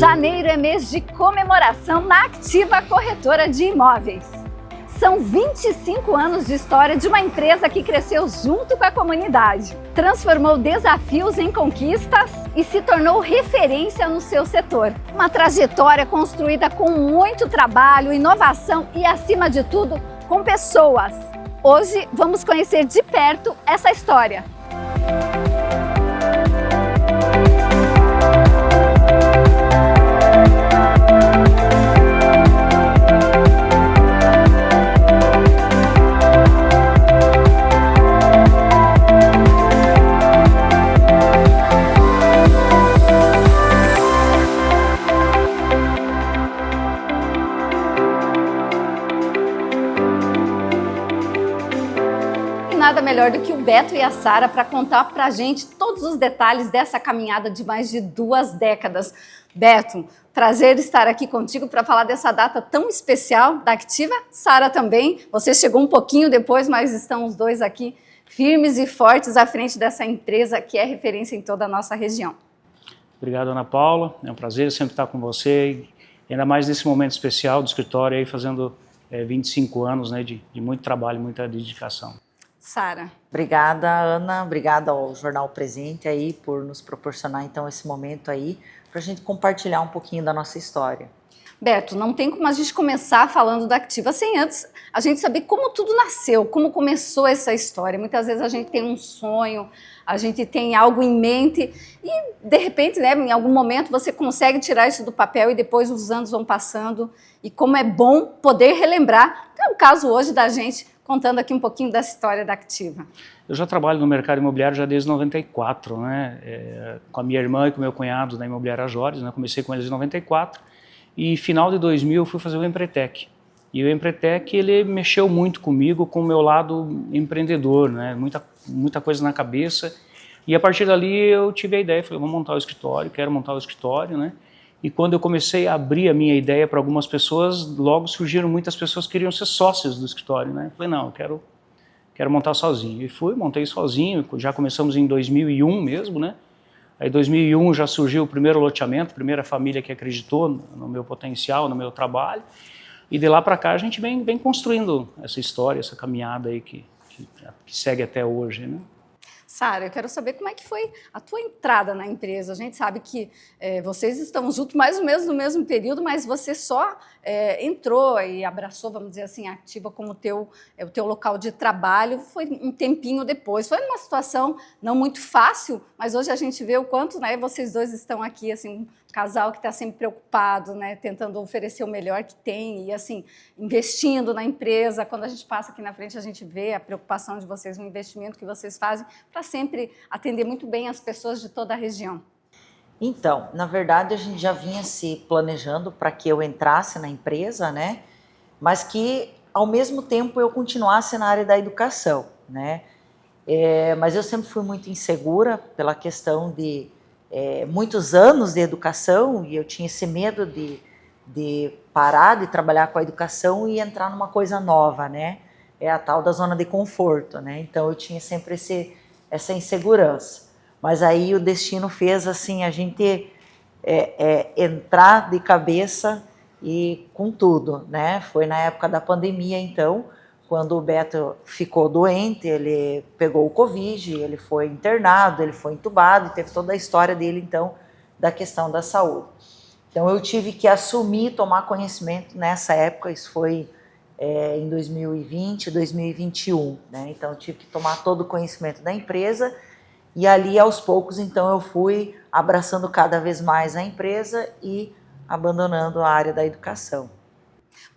Janeiro é mês de comemoração na Ativa Corretora de Imóveis. São 25 anos de história de uma empresa que cresceu junto com a comunidade, transformou desafios em conquistas e se tornou referência no seu setor. Uma trajetória construída com muito trabalho, inovação e, acima de tudo, com pessoas. Hoje vamos conhecer de perto essa história. Nada melhor do que o Beto e a Sara para contar pra gente todos os detalhes dessa caminhada de mais de 2 décadas. Beto, prazer estar aqui contigo para falar dessa data tão especial da Ativa. Sara também, você chegou um pouquinho depois, mas estão os dois aqui firmes e fortes à frente dessa empresa que é referência em toda a nossa região. Obrigado, Ana Paula, é um prazer sempre estar com você, e ainda mais nesse momento especial do escritório, aí fazendo 25 anos, né, de muito trabalho, muita dedicação. Sara. Obrigada, Ana, obrigada ao Jornal Presente aí por nos proporcionar então esse momento aí para a gente compartilhar um pouquinho da nossa história. Beto, não tem como a gente começar falando da Ativa sem antes a gente saber como tudo nasceu, como começou essa história. Muitas vezes a gente tem um sonho, a gente tem algo em mente e de repente, né, em algum momento você consegue tirar isso do papel e depois os anos vão passando e como é bom poder relembrar, que é o caso hoje da gente contando aqui um pouquinho dessa história da Ativa. Eu já trabalho no mercado imobiliário já desde 94, né? Com a minha irmã e com o meu cunhado na Imobiliária Jores, né? Comecei com eles em 94 e final de 2000 eu fui fazer o Empretec. E o Empretec ele mexeu muito comigo, com o meu lado empreendedor, né? Muita coisa na cabeça. E a partir dali eu tive a ideia, falei, vamos montar o escritório, quero montar o escritório, né? E quando eu comecei a abrir a minha ideia para algumas pessoas, logo surgiram muitas pessoas que queriam ser sócios do escritório, né? Eu falei, não, eu quero montar sozinho. E montei sozinho, já começamos em 2001 mesmo, né? Aí em 2001 já surgiu o primeiro loteamento, a primeira família que acreditou no meu potencial, no meu trabalho. E de lá para cá a gente vem construindo essa história, essa caminhada aí que segue até hoje, né? Sara, eu quero saber como é que foi a tua entrada na empresa. A gente sabe que vocês estão juntos mais ou menos no mesmo período, mas você só entrou e abraçou, vamos dizer assim, a Ativa como o teu local de trabalho. Foi um tempinho depois. Foi uma situação não muito fácil, mas hoje a gente vê o quanto, né, vocês dois estão aqui, assim, um casal que está sempre preocupado, né, tentando oferecer o melhor que tem e, assim, investindo na empresa. Quando a gente passa aqui na frente, a gente vê a preocupação de vocês, o investimento que vocês fazem para sempre atender muito bem as pessoas de toda a região. Então, na verdade, a gente já vinha se planejando para que eu entrasse na empresa, né? Mas que, ao mesmo tempo, eu continuasse na área da educação, né? Mas eu sempre fui muito insegura pela questão de muitos anos de educação e eu tinha esse medo de parar de trabalhar com a educação e entrar numa coisa nova, né? É a tal da zona de conforto, né? Então eu tinha sempre essa insegurança. Mas aí o destino fez assim a gente entrar de cabeça e com tudo, né? Foi na época da pandemia, então, quando o Beto ficou doente, ele pegou o Covid, ele foi internado, ele foi entubado, e teve toda a história dele, então, da questão da saúde. Então eu tive que assumir, tomar conhecimento nessa época, isso foi em 2020, 2021, né? Então eu tive que tomar todo o conhecimento da empresa e ali aos poucos então eu fui abraçando cada vez mais a empresa e abandonando a área da educação.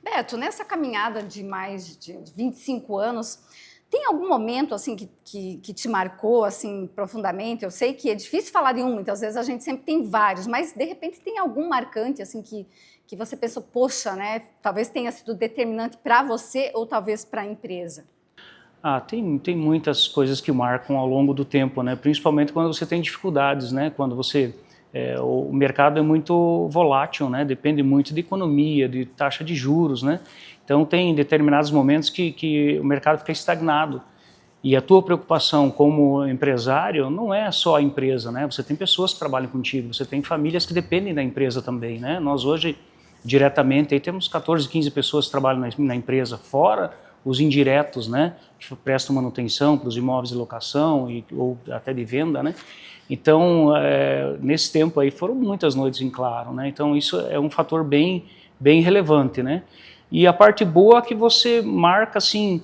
Beto, nessa caminhada de mais de 25 anos, tem algum momento assim que te marcou assim profundamente? Eu sei que é difícil falar de um, muitas vezes a gente sempre tem vários, mas de repente tem algum marcante assim que você pensou, poxa, né? Talvez tenha sido determinante para você ou talvez para a empresa. Tem muitas coisas que marcam ao longo do tempo, né? Principalmente quando você tem dificuldades, né? Quando o mercado é muito volátil, né? Depende muito de economia, de taxa de juros, né? Então tem determinados momentos que o mercado fica estagnado. E a tua preocupação como empresário não é só a empresa, né? Você tem pessoas que trabalham contigo, você tem famílias que dependem da empresa também, né? Nós hoje, diretamente, aí temos 14, 15 pessoas que trabalham na empresa, fora os indiretos, né? Que prestam manutenção para os imóveis de locação ou até de venda, né? Então, nesse tempo aí foram muitas noites em claro, né? Então isso é um fator bem relevante, né? E a parte boa é que você marca, assim,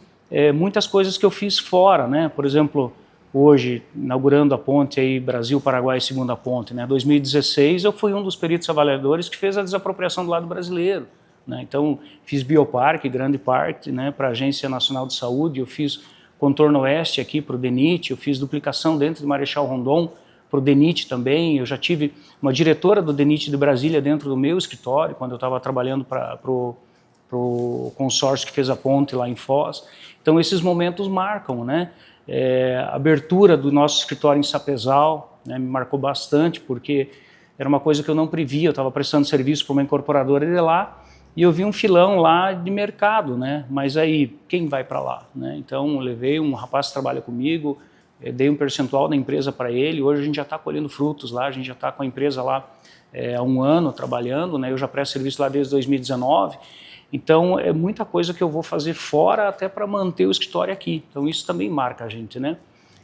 muitas coisas que eu fiz fora, né? Por exemplo, hoje, inaugurando a ponte aí Brasil-Paraguai, segunda ponte, né? 2016 eu fui um dos peritos avaliadores que fez a desapropriação do lado brasileiro, né? Então, fiz bioparque, grande parte, né? Para a Agência Nacional de Saúde, eu fiz contorno oeste aqui para o DENIT, eu fiz duplicação dentro de Marechal Rondon para o DENIT também, eu já tive uma diretora do DENIT de Brasília dentro do meu escritório, quando eu estava trabalhando para o consórcio que fez a ponte lá em Foz. Então esses momentos marcam, né? A abertura do nosso escritório em Sapezal, né, me marcou bastante, porque era uma coisa que eu não previa, eu estava prestando serviço para uma incorporadora de lá, e eu vi um filão lá de mercado, né? Mas aí, quem vai para lá, né? Então eu levei um rapaz que trabalha comigo, dei um percentual da empresa para ele, hoje a gente já está colhendo frutos lá, a gente já está com a empresa lá há um ano trabalhando, né? Eu já presto serviço lá desde 2019, então é muita coisa que eu vou fazer fora até para manter o escritório aqui, então isso também marca a gente, né?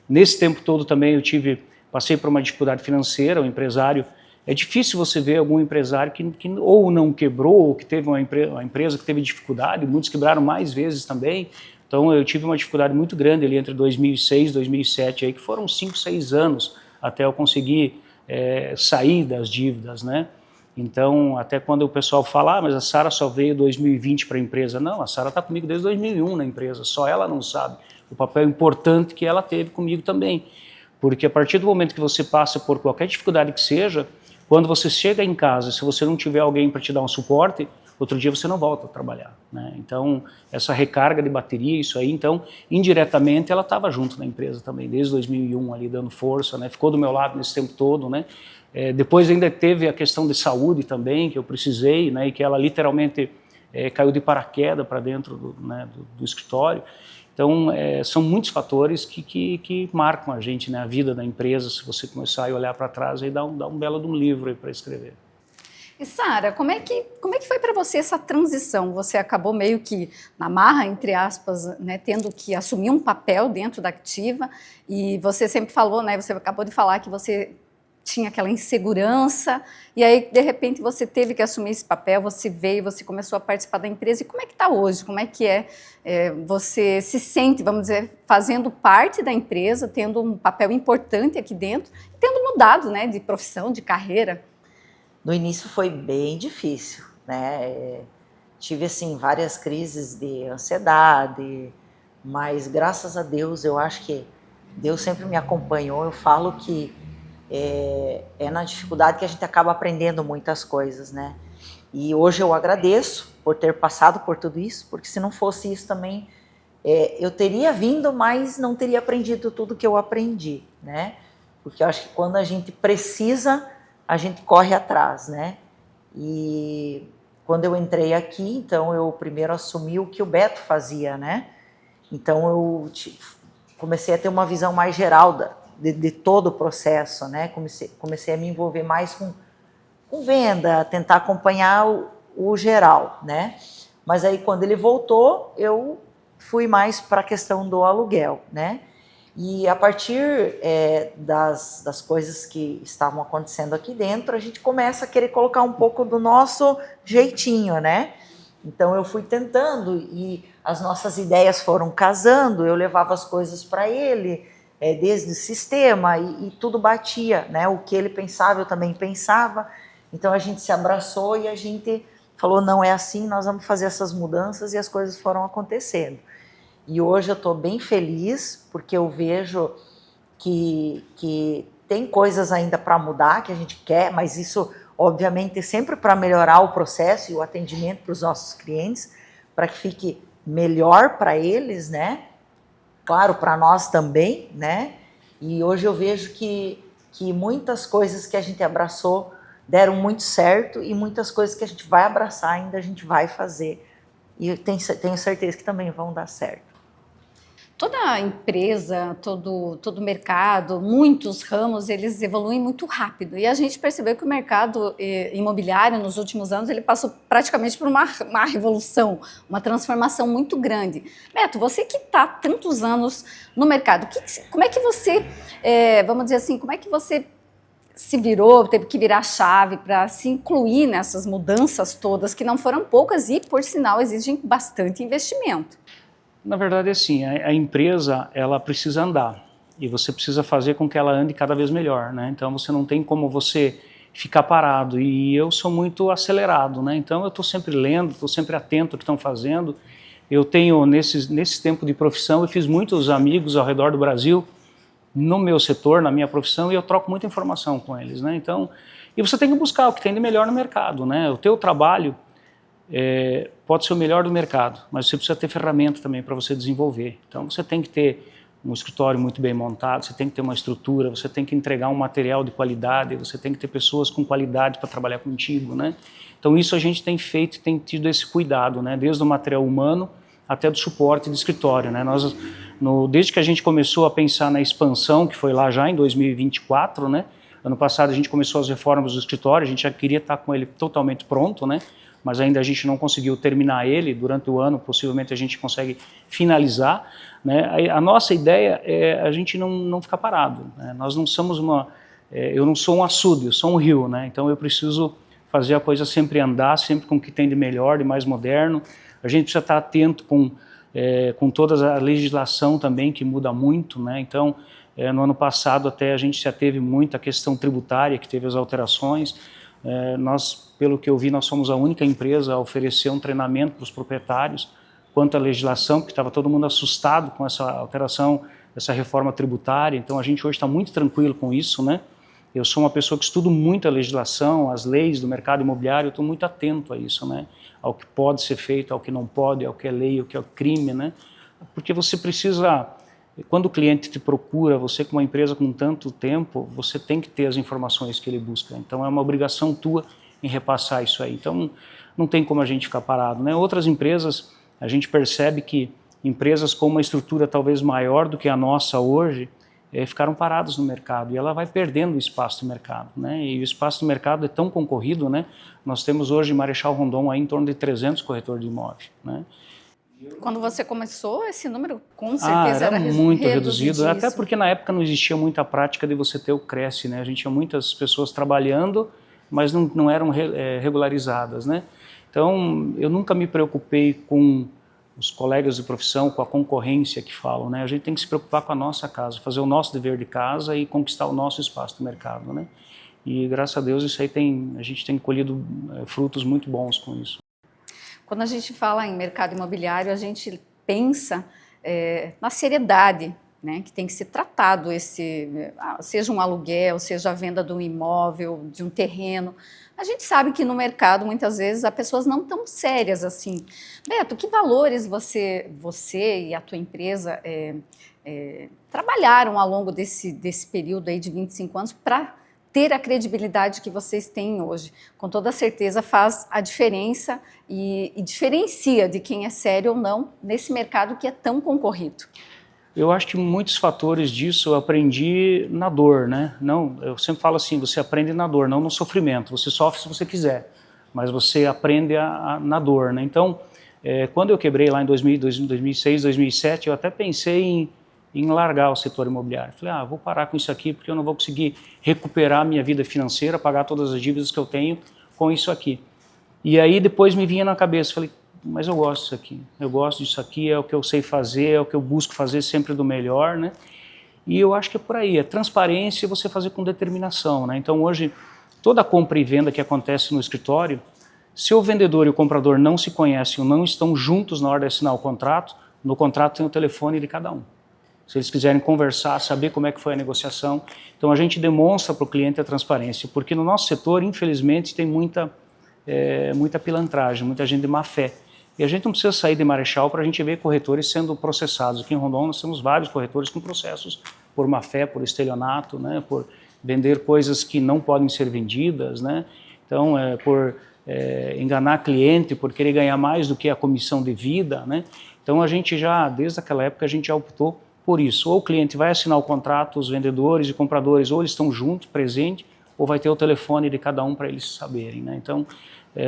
Nesse tempo todo também eu passei por uma dificuldade financeira, o empresário, é difícil você ver algum empresário que ou não quebrou, ou que teve uma empresa que teve dificuldade, muitos quebraram mais vezes também. Então eu tive uma dificuldade muito grande ali entre 2006 e 2007, aí, que foram 5, 6 anos até eu conseguir sair das dívidas, né? Então, até quando o pessoal fala, mas a Sara só veio em 2020 para a empresa. Não, a Sara está comigo desde 2001 na empresa, só ela não sabe o papel importante que ela teve comigo também. Porque a partir do momento que você passa por qualquer dificuldade que seja, quando você chega em casa, se você não tiver alguém para te dar um suporte, outro dia você não volta a trabalhar, né? Então, essa recarga de bateria, isso aí, então, indiretamente, ela estava junto na empresa também, desde 2001, ali, dando força, né? Ficou do meu lado nesse tempo todo, né? Depois ainda teve a questão de saúde também, que eu precisei, né? E que ela literalmente caiu de paraquedas para dentro do escritório. Então, são muitos fatores que marcam a gente, né? A vida da empresa, se você começar a olhar para trás, aí dá um belo de um livro para escrever. E Sara, como é que foi para você essa transição? Você acabou meio que na marra, entre aspas, né, tendo que assumir um papel dentro da Activa, e você sempre falou, né, você acabou de falar que você tinha aquela insegurança, e aí de repente você teve que assumir esse papel, você veio, você começou a participar da empresa, e como é que está hoje? Como é que você se sente, vamos dizer, fazendo parte da empresa, tendo um papel importante aqui dentro, e tendo mudado, né, de profissão, de carreira? No início foi bem difícil, né? Tive, assim, várias crises de ansiedade, mas graças a Deus, eu acho que Deus sempre me acompanhou. Eu falo que é na dificuldade que a gente acaba aprendendo muitas coisas, né? E hoje eu agradeço por ter passado por tudo isso, porque se não fosse isso também, eu teria vindo, mas não teria aprendido tudo que eu aprendi, né? Porque eu acho que quando a gente precisa, a gente corre atrás, né? E quando eu entrei aqui, então eu primeiro assumi o que o Beto fazia, né? Então eu comecei a ter uma visão mais geral de todo o processo, né? Comecei a me envolver mais com venda, tentar acompanhar o geral, né? Mas aí quando ele voltou, eu fui mais para a questão do aluguel, né? E a partir das coisas que estavam acontecendo aqui dentro, a gente começa a querer colocar um pouco do nosso jeitinho, né? Então eu fui tentando e as nossas ideias foram casando, eu levava as coisas para ele, desde o sistema, e tudo batia, né? O que ele pensava, eu também pensava. Então a gente se abraçou e a gente falou, não é assim, nós vamos fazer essas mudanças, e as coisas foram acontecendo. E hoje eu estou bem feliz, porque eu vejo que tem coisas ainda para mudar, que a gente quer, mas isso, obviamente, é sempre para melhorar o processo e o atendimento para os nossos clientes, para que fique melhor para eles, né? Claro, para nós também, né? E hoje eu vejo que muitas coisas que a gente abraçou deram muito certo, e muitas coisas que a gente vai abraçar ainda a gente vai fazer. E eu tenho certeza que também vão dar certo. Toda empresa, todo mercado, muitos ramos, eles evoluem muito rápido. E a gente percebeu que o mercado imobiliário, nos últimos anos, ele passou praticamente por uma revolução, uma transformação muito grande. Beto, você que está há tantos anos no mercado, como é que você, vamos dizer assim, como é que você se virou, teve que virar chave para se incluir nessas mudanças todas, que não foram poucas e, por sinal, exigem bastante investimento? Na verdade, assim, a empresa, ela precisa andar e você precisa fazer com que ela ande cada vez melhor, né? Então, você não tem como você ficar parado e eu sou muito acelerado, né? Então, eu estou sempre lendo, estou sempre atento ao que estão fazendo. Eu tenho, nesse tempo de profissão, eu fiz muitos amigos ao redor do Brasil, no meu setor, na minha profissão, e eu troco muita informação com eles, né? Então, e você tem que buscar o que tem de melhor no mercado, né? O teu trabalho pode ser o melhor do mercado, mas você precisa ter ferramenta também para você desenvolver. Então você tem que ter um escritório muito bem montado, você tem que ter uma estrutura, você tem que entregar um material de qualidade, você tem que ter pessoas com qualidade para trabalhar contigo, né? Então isso a gente tem feito e tem tido esse cuidado, né? Desde o material humano até do suporte de escritório, né? Desde que a gente começou a pensar na expansão, que foi lá já em 2024, né? Ano passado a gente começou as reformas do escritório, a gente já queria estar com ele totalmente pronto, né? Mas ainda a gente não conseguiu terminar ele durante o ano, possivelmente a gente consegue finalizar, né? A nossa ideia é a gente não ficar parado, né? Nós não somos eu não sou um açude, eu sou um rio, né? Então eu preciso fazer a coisa sempre andar, sempre com o que tem de melhor, de mais moderno. A gente precisa estar atento com toda a legislação também, que muda muito, né? Então, no ano passado até a gente já teve muita questão tributária, que teve as alterações. Nós, pelo que eu vi, nós somos a única empresa a oferecer um treinamento para os proprietários quanto à legislação, porque estava todo mundo assustado com essa alteração, essa reforma tributária. Então a gente hoje está muito tranquilo com isso, né? Eu sou uma pessoa que estudo muito a legislação, as leis do mercado imobiliário, eu estou muito atento a isso, né? Ao que pode ser feito, ao que não pode, ao que é lei, ao que é crime, né? Porque você precisa... Quando o cliente te procura, você com uma empresa com tanto tempo, você tem que ter as informações que ele busca. Então é uma obrigação tua em repassar isso aí. Então não tem como a gente ficar parado, né? Outras empresas, a gente percebe que empresas com uma estrutura talvez maior do que a nossa hoje, ficaram paradas no mercado e ela vai perdendo o espaço do mercado, né? E o espaço do mercado é tão concorrido, né? Nós temos hoje em Marechal Rondon aí em torno de 300 corretores de imóveis, né? Quando você começou, esse número com certeza era muito reduzido, até porque na época não existia muita prática de você ter o Cresce, né? A gente tinha muitas pessoas trabalhando, mas não eram regularizadas, né? Então, eu nunca me preocupei com os colegas de profissão, com a concorrência que falam, né? A gente tem que se preocupar com a nossa casa, fazer o nosso dever de casa e conquistar o nosso espaço no mercado, né? E graças a Deus isso aí a gente tem colhido frutos muito bons com isso. Quando a gente fala em mercado imobiliário, a gente pensa na seriedade, né, que tem que ser tratado seja um aluguel, seja a venda de um imóvel, de um terreno. A gente sabe que no mercado, muitas vezes, as pessoas não tão sérias assim. Beto, que valores você e a tua empresa trabalharam ao longo desse período aí de 25 anos para ter a credibilidade que vocês têm hoje? Com toda certeza faz a diferença e diferencia de quem é sério ou não nesse mercado que é tão concorrido. Eu acho que muitos fatores disso eu aprendi na dor, né? Eu sempre falo assim, você aprende na dor, não no sofrimento. Você sofre se você quiser, mas você aprende na dor, né? Então, quando eu quebrei lá em 2006, 2007, eu até pensei em largar o setor imobiliário. Falei, vou parar com isso aqui porque eu não vou conseguir recuperar a minha vida financeira, pagar todas as dívidas que eu tenho com isso aqui. E aí depois me vinha na cabeça, falei, mas eu gosto disso aqui, eu gosto disso aqui, é o que eu sei fazer, é o que eu busco fazer sempre do melhor, né? E eu acho que é por aí, é transparência e você fazer com determinação, né? Então hoje, toda compra e venda que acontece no escritório, se o vendedor e o comprador não se conhecem ou não estão juntos na hora de assinar o contrato, no contrato tem o telefone de cada um. Se eles quiserem conversar, saber como é que foi a negociação. Então a gente demonstra para o cliente a transparência, porque no nosso setor, infelizmente, tem muita pilantragem, muita gente de má fé. E a gente não precisa sair de Marechal para a gente ver corretores sendo processados. Aqui em Rondon nós temos vários corretores com processos por má fé, por estelionato, né, por vender coisas que não podem ser vendidas, né, então por enganar cliente por querer ganhar mais do que a comissão devida, né? Então a gente já, desde aquela época, a gente já optou por isso. Ou o cliente vai assinar o contrato, os vendedores e compradores, ou eles estão juntos, presentes, ou vai ter o telefone de cada um para eles saberem, né? Então,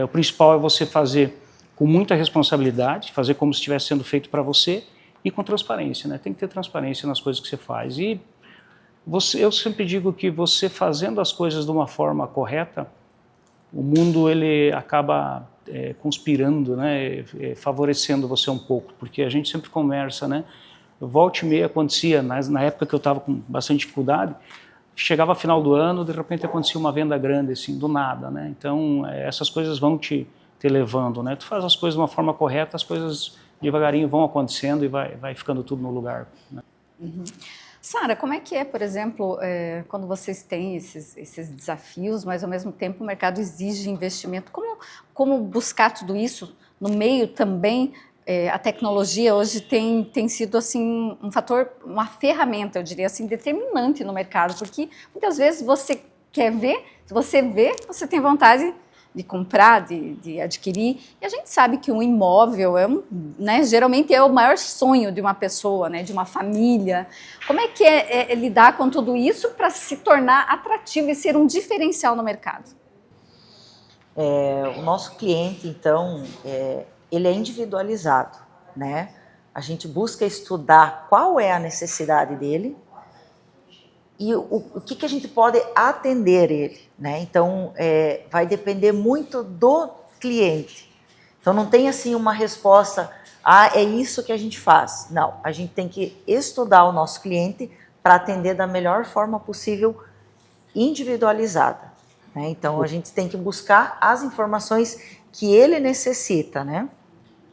o principal é você fazer com muita responsabilidade, fazer como se estivesse sendo feito para você e com transparência, né? Tem que ter transparência nas coisas que você faz. E eu sempre digo que você fazendo as coisas de uma forma correta, o mundo ele acaba conspirando, né? Favorecendo você um pouco, porque a gente sempre conversa, né? Volta e meia acontecia, na época que eu estava com bastante dificuldade, chegava final do ano, de repente acontecia uma venda grande, assim, do nada, né? Então, essas coisas vão te levando, né? Tu faz as coisas de uma forma correta, as coisas devagarinho vão acontecendo e vai ficando tudo no lugar, né? Uhum. Sara, como é que é, por exemplo, quando vocês têm esses desafios, mas ao mesmo tempo o mercado exige investimento? Como buscar tudo isso no meio também? A tecnologia hoje tem sido assim um fator, uma ferramenta, eu diria assim, determinante no mercado, porque muitas vezes você quer ver, se você vê, você tem vontade de comprar, de adquirir, e a gente sabe que um imóvel né, geralmente é o maior sonho de uma pessoa, né, de uma família. Como é que é lidar com tudo isso para se tornar atrativo e ser um diferencial no mercado? O nosso cliente, então, ele é individualizado, né? A gente busca estudar qual é a necessidade dele e o que a gente pode atender ele, né? Então, vai depender muito do cliente. Então, não tem assim uma resposta, é isso que a gente faz. Não, a gente tem que estudar o nosso cliente para atender da melhor forma possível, individualizada, né? Então, a gente tem que buscar as informações que ele necessita, né?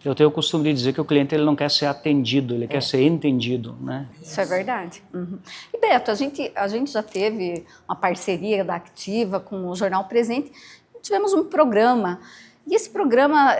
Eu tenho o costume de dizer que o cliente ele não quer ser atendido, ele quer ser entendido, né? Isso é verdade. Uhum. E Beto, a gente já teve uma parceria da Activa com o Jornal Presente, tivemos um programa, e esse programa,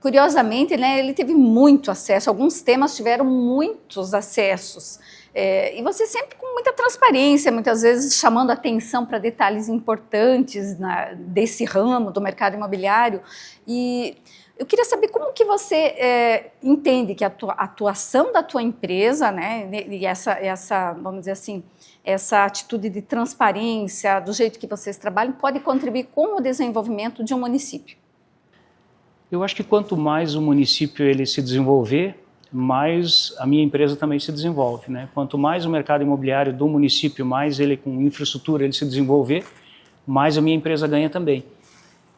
curiosamente, né, ele teve muito acesso, alguns temas tiveram muitos acessos, e você sempre com muita transparência, muitas vezes chamando atenção para detalhes importantes desse ramo do mercado imobiliário, e eu queria saber como que você entende que a atuação da tua empresa, né, e essa, vamos dizer assim, essa atitude de transparência, do jeito que vocês trabalham, pode contribuir com o desenvolvimento de um município? Eu acho que quanto mais o município ele se desenvolver, mais a minha empresa também se desenvolve, né? Quanto mais o mercado imobiliário do município, mais ele com infraestrutura ele se desenvolver, mais a minha empresa ganha também.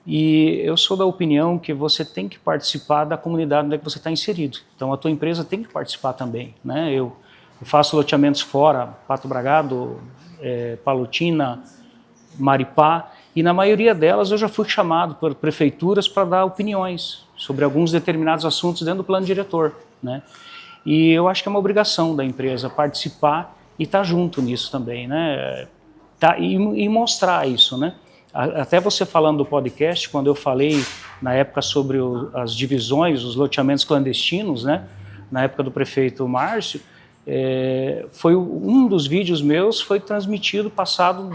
E eu sou da opinião que você tem que participar da comunidade onde é que você está inserido. Então a tua empresa tem que participar também, né? Eu faço loteamentos fora, Pato Bragado, Palotina, Maripá, e na maioria delas eu já fui chamado por prefeituras para dar opiniões sobre alguns determinados assuntos dentro do plano diretor, né? E eu acho que é uma obrigação da empresa participar e estar junto nisso também, né? E mostrar isso, né? Até você falando do podcast, quando eu falei na época sobre as divisões, os loteamentos clandestinos, né, na época do prefeito Márcio, foi um dos vídeos meus foi transmitido, passado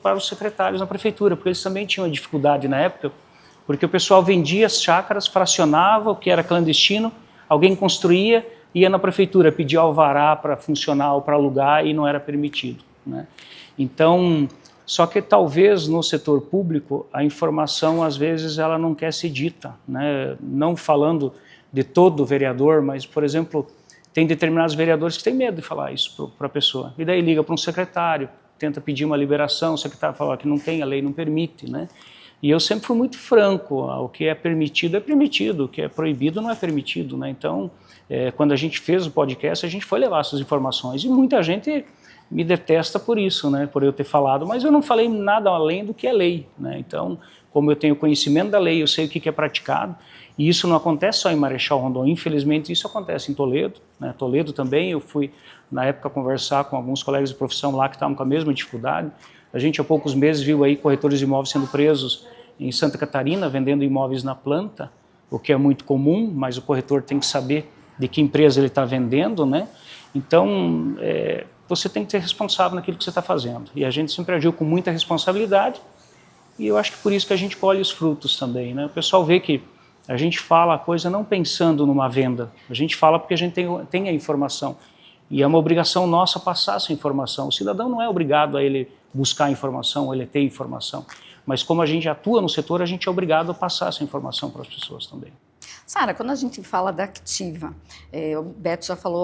para os secretários na prefeitura, porque eles também tinham dificuldade na época, porque o pessoal vendia as chácaras, fracionava o que era clandestino, alguém construía, ia na prefeitura pedir alvará para funcionar ou para alugar e não era permitido, né? Então, só que talvez no setor público a informação às vezes ela não quer ser dita, né? Não falando de todo vereador, mas por exemplo, tem determinados vereadores que têm medo de falar isso para a pessoa. E daí liga para um secretário, tenta pedir uma liberação, o secretário fala que não tem, a lei não permite, né? E eu sempre fui muito franco, o que é permitido, o que é proibido não é permitido, né? Então, quando a gente fez o podcast, a gente foi levar essas informações e muita gente me detesta por isso, né? Por eu ter falado, mas eu não falei nada além do que é lei, né? Então, como eu tenho conhecimento da lei, eu sei o que é praticado, e isso não acontece só em Marechal Rondon, infelizmente isso acontece em Toledo, né? Toledo também, eu fui na época conversar com alguns colegas de profissão lá que estavam com a mesma dificuldade. A gente há poucos meses viu aí corretores de imóveis sendo presos em Santa Catarina, vendendo imóveis na planta, o que é muito comum, mas o corretor tem que saber de que empresa ele está vendendo, né? Então, você tem que ser responsável naquilo que você está fazendo. E a gente sempre agiu com muita responsabilidade e eu acho que por isso que a gente colhe os frutos também, né? O pessoal vê que a gente fala a coisa não pensando numa venda, a gente fala porque a gente tem a informação. E é uma obrigação nossa passar essa informação. O cidadão não é obrigado a ele buscar informação, a ele ter informação. Mas como a gente atua no setor, a gente é obrigado a passar essa informação para as pessoas também. Sara, quando a gente fala da Activa, o Beto já falou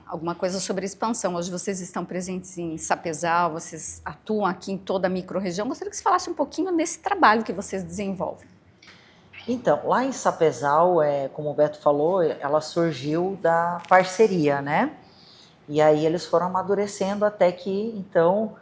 alguma coisa sobre expansão. Hoje vocês estão presentes em Sapezal, vocês atuam aqui em toda a microrregião. Gostaria que você falasse um pouquinho desse trabalho que vocês desenvolvem. Então, lá em Sapezal, como o Beto falou, ela surgiu da parceria, né? E aí eles foram amadurecendo até que, então,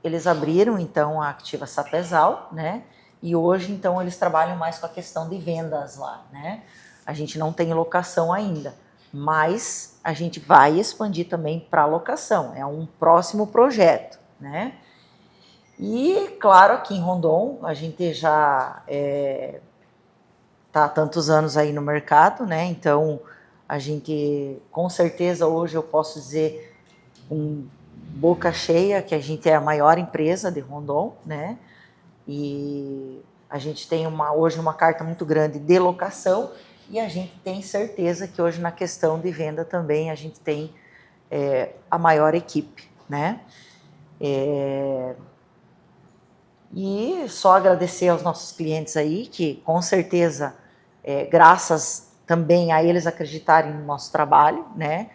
eles abriram, então, a Activa Sapezal, né? E hoje, então, eles trabalham mais com a questão de vendas lá, né? A gente não tem locação ainda, mas a gente vai expandir também para locação. É um próximo projeto, né? E, claro, aqui em Rondon, a gente já está há tantos anos aí no mercado, né? Então, a gente, com certeza, hoje eu posso dizer com boca cheia que a gente é a maior empresa de Rondon, né? E a gente tem hoje uma carta muito grande de locação e a gente tem certeza que hoje na questão de venda também a gente tem a maior equipe, né? E só agradecer aos nossos clientes aí que, com certeza, graças também a eles acreditarem no nosso trabalho, né?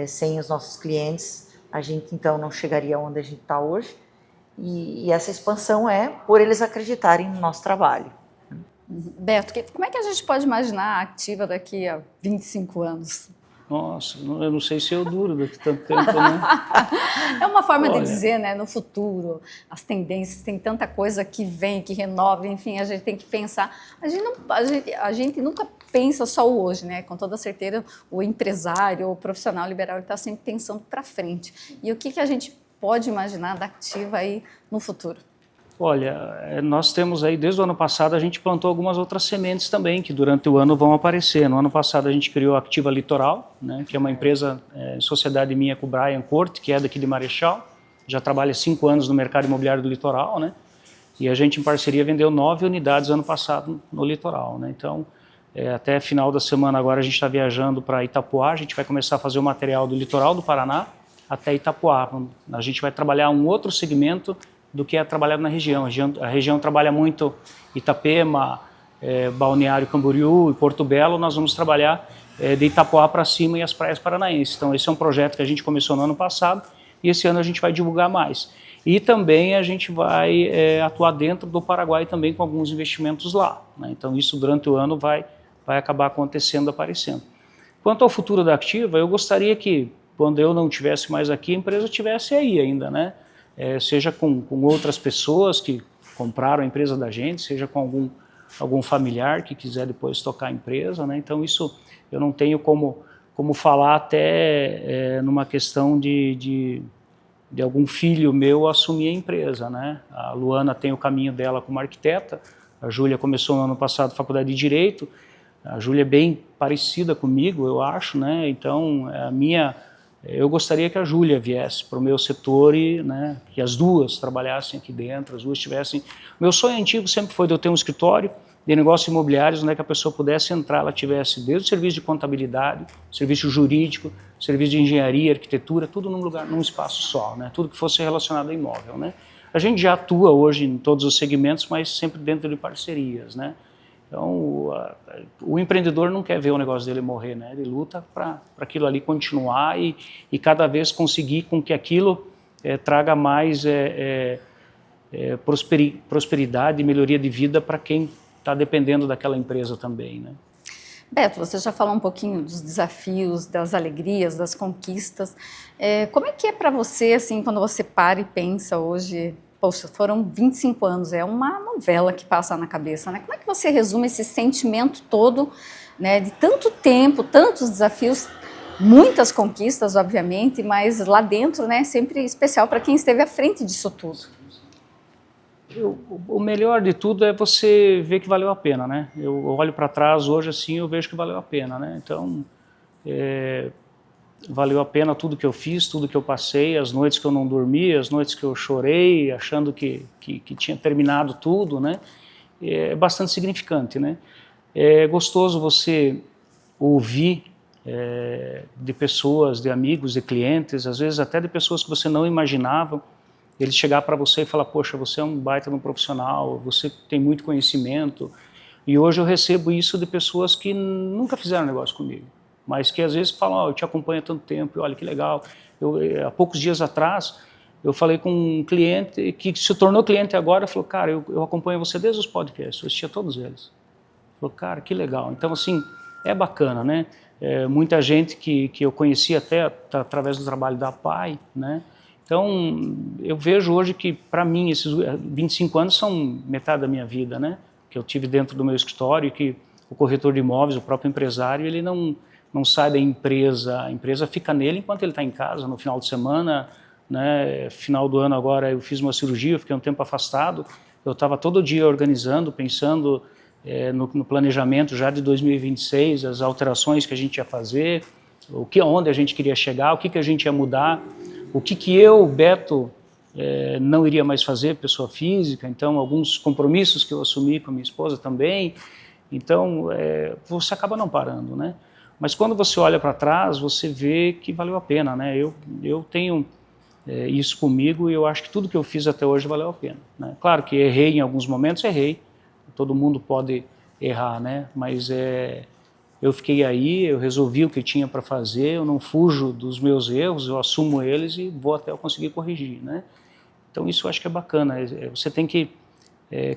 Sem os nossos clientes, a gente então não chegaria onde a gente está hoje. E essa expansão é por eles acreditarem no nosso trabalho. Beto, como é que a gente pode imaginar a Activa daqui a 25 anos? Nossa, eu não sei se eu duro daqui tanto tempo, né? É uma forma de dizer, né? No futuro, as tendências, tem tanta coisa que vem, que renova, enfim, a gente tem que pensar. A gente nunca pensa só o hoje, né? Com toda certeza, o empresário, o profissional liberal, ele está sempre pensando para frente. E o que a gente pode imaginar da Activa aí no futuro? Olha, nós temos aí, desde o ano passado, a gente plantou algumas outras sementes também, que durante o ano vão aparecer. No ano passado a gente criou a Activa Litoral, né, que é uma empresa em sociedade minha com o Brian Corte, que é daqui de Marechal, já trabalha há 5 anos no mercado imobiliário do litoral, né, e a gente em parceria vendeu 9 unidades ano passado no litoral, né, então até final da semana agora a gente está viajando para Itapoá, a gente vai começar a fazer o material do litoral do Paraná até Itapoá. A gente vai trabalhar um outro segmento do que é trabalhado na região. A região trabalha muito Itapema, Balneário Camboriú e Porto Belo. Nós vamos trabalhar de Itapoá para cima e as praias paranaenses. Então esse é um projeto que a gente começou no ano passado e esse ano a gente vai divulgar mais. E também a gente vai atuar dentro do Paraguai também com alguns investimentos lá, né? Então isso durante o ano vai acabar acontecendo, aparecendo. Quanto ao futuro da Activa, eu gostaria que quando eu não estivesse mais aqui, a empresa estivesse aí ainda, né? Seja com outras pessoas que compraram a empresa da gente, seja com algum familiar que quiser depois tocar a empresa, né? Então isso eu não tenho como falar até numa questão de algum filho meu assumir a empresa, né? A Luana tem o caminho dela como arquiteta, a Júlia começou no ano passado a faculdade de Direito, a Júlia é bem parecida comigo, eu acho, né? Então eu gostaria que a Júlia viesse para o meu setor e, né, que as duas trabalhassem aqui dentro, as duas tivessem... Meu sonho antigo sempre foi de eu ter um escritório de negócios imobiliários onde que a pessoa pudesse entrar, ela tivesse desde o serviço de contabilidade, serviço jurídico, serviço de engenharia, arquitetura, tudo num lugar, num espaço só, né? Tudo que fosse relacionado a imóvel, né? A gente já atua hoje em todos os segmentos, mas sempre dentro de parcerias, né? Então, o empreendedor não quer ver o negócio dele morrer, né? Ele luta para aquilo ali continuar e cada vez conseguir com que aquilo traga mais prosperidade e melhoria de vida para quem está dependendo daquela empresa também, né? Beto, você já falou um pouquinho dos desafios, das alegrias, das conquistas. Como é que é para você, assim, quando você para e pensa hoje... Poxa, foram 25 anos, é uma novela que passa na cabeça, né? Como é que você resume esse sentimento todo, né, de tanto tempo, tantos desafios, muitas conquistas, obviamente, mas lá dentro, né, sempre especial para quem esteve à frente disso tudo? O melhor de tudo é você ver que valeu a pena, né? Eu olho para trás hoje assim, eu vejo que valeu a pena, né? Então, valeu a pena tudo que eu fiz, tudo que eu passei, as noites que eu não dormi, as noites que eu chorei, achando que tinha terminado tudo, né? É bastante significante, né? É gostoso você ouvir de pessoas, de amigos, de clientes, às vezes até de pessoas que você não imaginava, eles chegar para você e falar, poxa, você é um baita de um profissional, você tem muito conhecimento. E hoje eu recebo isso de pessoas que nunca fizeram negócio comigo, mas que às vezes falam, eu te acompanho há tanto tempo, olha que legal. Há poucos dias atrás, eu falei com um cliente que se tornou cliente agora, falou, cara, eu acompanho você desde os podcasts, eu assistia todos eles. Falou, cara, que legal. Então, assim, é bacana, né? Muita gente que eu conheci até através do trabalho da PAI, né? Então, eu vejo hoje que, para mim, esses 25 anos são metade da minha vida, né? Que eu tive dentro do meu escritório, que o corretor de imóveis, o próprio empresário, ele não sai da empresa, a empresa fica nele enquanto ele está em casa, no final de semana, né? Final do ano agora eu fiz uma cirurgia, eu fiquei um tempo afastado, eu estava todo dia organizando, pensando no planejamento já de 2026, as alterações que a gente ia fazer, onde a gente queria chegar, o que a gente ia mudar, o que eu, Beto, não iria mais fazer, pessoa física, então alguns compromissos que eu assumi com a minha esposa também, então você acaba não parando, né? Mas quando você olha para trás, você vê que valeu a pena, né? Eu tenho isso comigo e eu acho que tudo que eu fiz até hoje valeu a pena, né? Claro que errei em alguns momentos, errei, todo mundo pode errar, né? Mas eu fiquei aí, eu resolvi o que tinha para fazer, eu não fujo dos meus erros, eu assumo eles e vou até eu conseguir corrigir, né? Então isso eu acho que é bacana, você tem que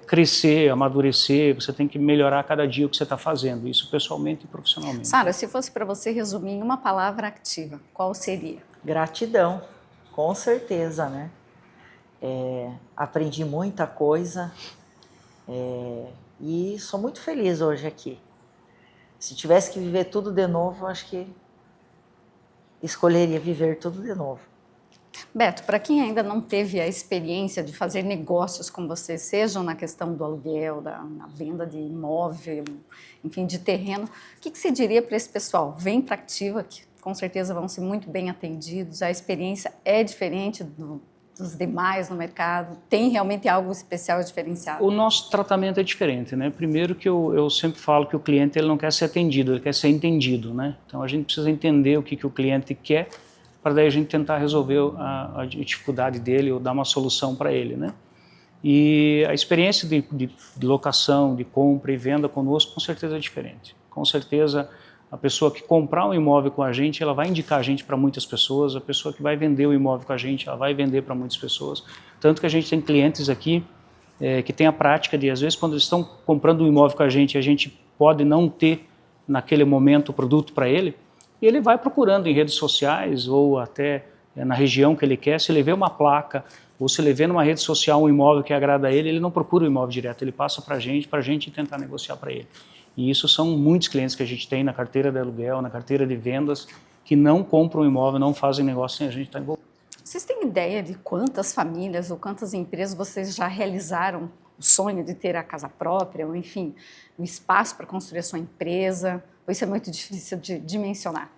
crescer, amadurecer, você tem que melhorar cada dia o que você está fazendo, isso pessoalmente e profissionalmente. Sara, se fosse para você resumir em uma palavra ativa, qual seria? Gratidão, com certeza, né? Aprendi muita coisa e sou muito feliz hoje aqui. Se tivesse que viver tudo de novo, eu acho que escolheria viver tudo de novo. Beto, para quem ainda não teve a experiência de fazer negócios com você, sejam na questão do aluguel, na venda de imóvel, enfim, de terreno, o que você diria para esse pessoal? Vem para a Activa, que com certeza vão ser muito bem atendidos, a experiência é diferente dos demais no mercado, tem realmente algo especial e diferenciado? O nosso tratamento é diferente, né? Primeiro que eu sempre falo que o cliente ele não quer ser atendido, ele quer ser entendido, né? Então a gente precisa entender o que o cliente quer, para daí a gente tentar resolver a dificuldade dele ou dar uma solução para ele, né? E a experiência de locação, de compra e venda conosco com certeza é diferente. Com certeza a pessoa que comprar um imóvel com a gente, ela vai indicar a gente para muitas pessoas, a pessoa que vai vender o imóvel com a gente, ela vai vender para muitas pessoas. Tanto que a gente tem clientes aqui que tem a prática de, às vezes, quando eles estão comprando um imóvel com a gente pode não ter naquele momento o produto para ele, e ele vai procurando em redes sociais ou até na região que ele quer, se ele vê uma placa ou se ele vê numa rede social um imóvel que agrada a ele, ele não procura o imóvel direto, ele passa para a gente tentar negociar para ele. E isso são muitos clientes que a gente tem na carteira de aluguel, na carteira de vendas, que não compram imóvel, não fazem negócio sem a gente estar envolvido. Vocês têm ideia de quantas famílias ou quantas empresas vocês já realizaram o sonho de ter a casa própria, ou enfim, o espaço para construir a sua empresa? Ou isso é muito difícil de dimensionar?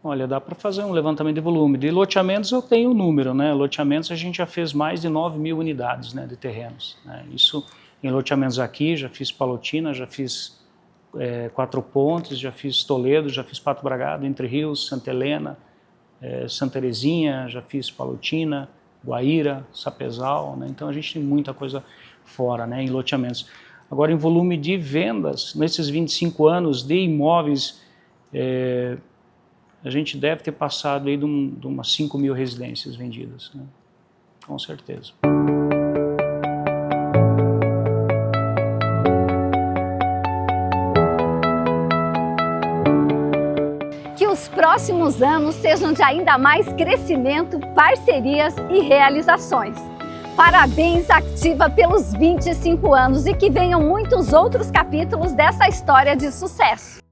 Olha, dá para fazer um levantamento de volume. De loteamentos eu tenho o número, né? Loteamentos a gente já fez mais de 9.000 unidades, né, de terrenos, né? Isso em loteamentos aqui, já fiz Palotina, já fiz Quatro Pontes, já fiz Toledo, já fiz Pato Bragado, Entre Rios, Santa Helena, Santa Terezinha, já fiz Palotina, Guaíra, Sapezal, né? Então a gente tem muita coisa fora, né, em loteamentos. Agora, em volume de vendas, nesses 25 anos de imóveis, a gente deve ter passado aí de umas 5.000 residências vendidas, né? Com certeza. Que os próximos anos sejam de ainda mais crescimento, parcerias e realizações. Parabéns, Activa, pelos 25 anos e que venham muitos outros capítulos dessa história de sucesso.